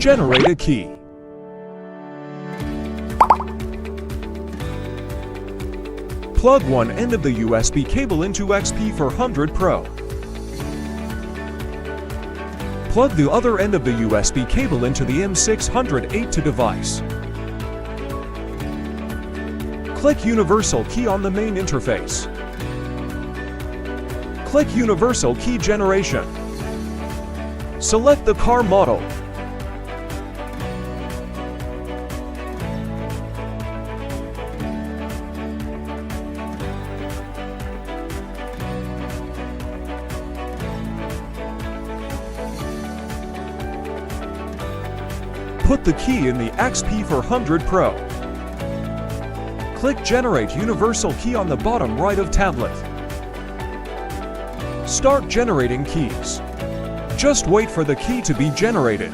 Generate a key. Plug one end of the USB cable into XP400 Pro. Plug the other end of the USB cable into the IM608 II device. Click Universal Key on the main interface. Click Universal Key Generation. Select the car model. Put the key in the XP400 Pro. Click Generate Universal Key on the bottom right of tablet. Start generating keys. Just wait for the key to be generated.